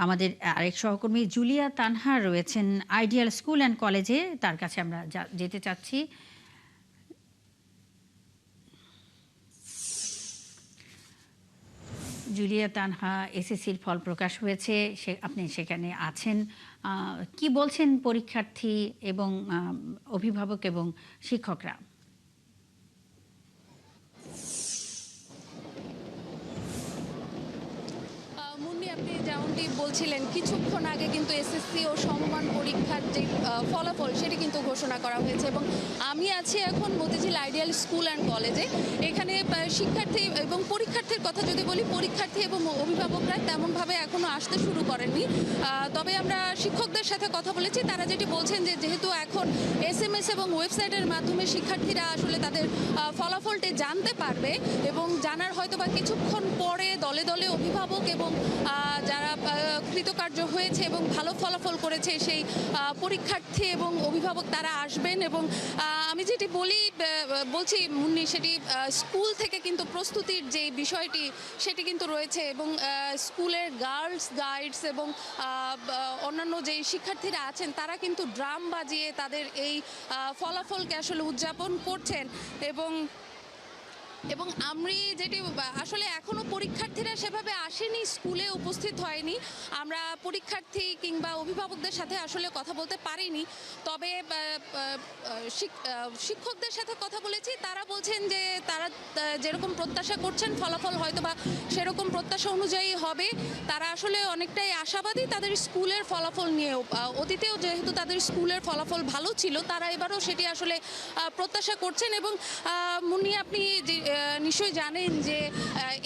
আমাদের আরেক সহকর্মী জুলিয়া তানহা রয়েছেন আইডিয়াল স্কুল অ্যান্ড কলেজে। তার কাছে আমরা যেতে চাচ্ছি। জুলিয়া তানহা, এসএসসির ফল প্রকাশ হয়েছে, আপনি সেখানে আছেন। কি বলছেন পরীক্ষার্থী এবং অভিভাবক এবং শিক্ষকরা? মুন্নি, আপনি যেমনটি বলছিলেন কিছুক্ষণ আগে কিন্তু এসএসসি ও সমমান পরীক্ষার যে ফলাফল সেটি কিন্তু ঘোষণা করা হয়েছে এবং আমি আছি এখন মতিঝিল আইডিয়াল স্কুল অ্যান্ড কলেজে। এখানে শিক্ষার্থী এবং পরীক্ষার্থীর কথা যদি বলি, পরীক্ষার্থী এবং অভিভাবকরা তেমনভাবে এখনও আসতে শুরু করেননি। তবে আমরা শিক্ষকদের সাথে কথা বলেছি, তারা যেটি বলছেন যে যেহেতু এখন এসএমএস এবং ওয়েবসাইটের মাধ্যমে শিক্ষার্থীরা আসলে তাদের ফলাফলটি জানতে পারবে এবং জানার হয়তো বা কিছুক্ষণ পরে দলে দলে অভিভাবক এবং যারা কৃতকার্য হয়েছে এবং ভালো ফলাফল করেছে সেই পরীক্ষার্থী এবং অভিভাবক তারা আসবেন। এবং আমি যেটি বলছি মুন্নি, সেটি স্কুল থেকে কিন্তু প্রস্তুতির যে বিষয়টি সেটি কিন্তু রয়েছে এবং স্কুলের গার্লস গাইডস এবং অন্যান্য যেই শিক্ষার্থীরা আছেন তারা কিন্তু ড্রাম বাজিয়ে তাদের এই ফলাফলকে আসলে উদযাপন করছেন। এবং আমি যেটি আসলে এখনও পরীক্ষার্থীরা সেভাবে আসেনি, স্কুলে উপস্থিত হয়নি, আমরা পরীক্ষার্থী কিংবা অভিভাবকদের সাথে আসলে কথা বলতে পারিনি। তবে শিক্ষকদের সাথে কথা বলেছি, তারা বলছেন যে তারা যেরকম প্রত্যাশা করছেন ফলাফল হয়তো বা সেরকম প্রত্যাশা অনুযায়ী হবে। তারা আসলে অনেকটাই আশাবাদী তাদের স্কুলের ফলাফল নিয়েও। অতীতেও যেহেতু তাদের স্কুলের ফলাফল ভালো ছিল, তারা এবারও সেটি আসলে প্রত্যাশা করছেন। এবং মুন্নি, আপনি নিশ্চয়ই জানেন যে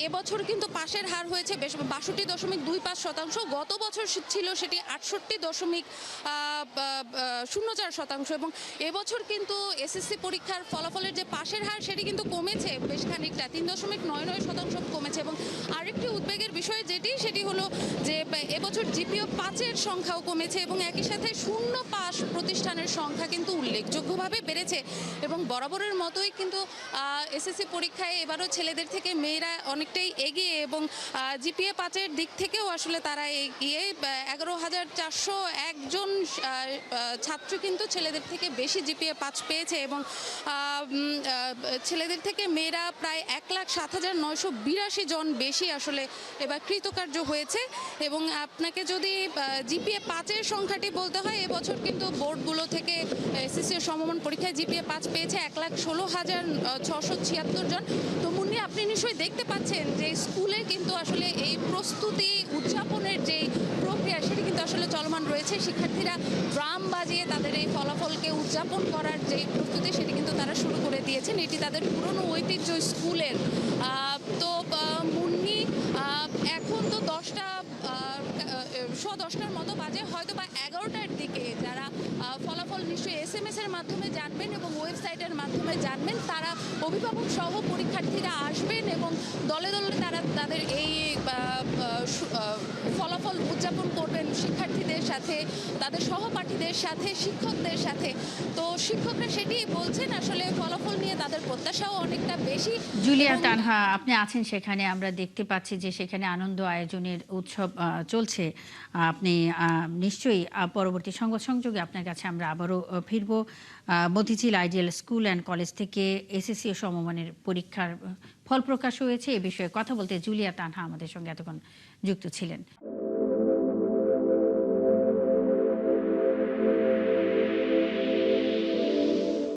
এবছর কিন্তু পাশের হার হয়েছে ৬২.25%। গত বছর ছিল সেটি ৬৮.০৪%। এবং এবছর কিন্তু এসএসসি পরীক্ষার ফলাফলের যে পাশের হার সেটি কিন্তু কমেছে বেশ খানিকটা, ৩.৯৯% কমেছে। এবং আরেকটি উদ্বেগের বিষয় সেটি হলো যে এবছর জিপিও 5-এর সংখ্যাও কমেছে এবং একই সাথে শূন্য পাস প্রতিষ্ঠানের সংখ্যা কিন্তু উল্লেখযোগ্যভাবে বেড়েছে। এবং বরাবরের মতোই কিন্তু এসএসসি পরীক্ষায় এবারও ছেলেদের থেকে মেয়েরা অনেকটাই এগিয়ে এবং জিপিএ 5-এর দিক থেকেও আসলে তারা এগিয়ে। ১১,৪০১ জন ছাত্র কিন্তু ছেলেদের থেকে বেশি জিপিএ 5 পেয়েছে এবং ছেলেদের থেকে মেয়েরা প্রায় ১,০৭,৯৮২ জন বেশি আসলে এবার কৃতকার্য হয়েছে। এবং আপনাকে যদি জিপিএ 5-এর সংখ্যাটি বলতে হয়, এবছর কিন্তু বোর্ডগুলো থেকে এসএসসি সমমান পরীক্ষায় জিপিএ 5 পেয়েছে ১,১৬,৬৭৬ জন। তো মুন্নি, আপনি নিশ্চয়ই দেখতে পাচ্ছেন যে স্কুলে কিন্তু আসলে এই প্রস্তুতি উদযাপনের যে প্রক্রিয়া সেটি কিন্তু আসলে চলমান রয়েছে। শিক্ষার্থীরা ড্রাম বাজিয়ে তাদের এই ফলাফলকে উদযাপন করার যে প্রস্তুতি সেটি কিন্তু তারা শুরু করে দিয়েছেন। এটি তাদের পুরনো ঐতিহ্য স্কুলের। তো মুন্নি, এখন তো 10টার মতো বাজে, হয়তো বা 11টার দিকে যারা ফলাফল নিশ্চয়ই এসএমএস এর মাধ্যমে জানবেন এবং ওয়েবসাইটের মাধ্যমে জানবেন, তারা অভিভাবক সহ পরীক্ষার্থীরা আসবেন এবং দলে দলে তারা তাদের এই ফলাফল উদযাপন করবেন শিক্ষার্থীদের সাথে, তাদের সহপাঠীদের সাথে, শিক্ষকদের সাথে। তো শিক্ষকরা সেটি বলছেন, আসলে ফলাফল নিয়ে তাদের প্রত্যাশাও অনেকটা বেশি। জুলিয়া তানহা, আপনি আছেন সেখানে, আমরা দেখতে পাচ্ছি যে সেখানে আনন্দ আয়োজনের উৎসব চলছে। আপনি নিশ্চয়ই পরবর্তী সংবাদ সংযোগে আপনার কাছে আমরা আবারও ফিরব। Motijheel ideal school and college থেকে এসএসসি ও সমমানের পরীক্ষার ফল প্রকাশ হয়েছে, এ বিষয়ে কথা বলতে জুলিয়া তানহা আমাদের সঙ্গে এতক্ষণ যুক্ত ছিলেন।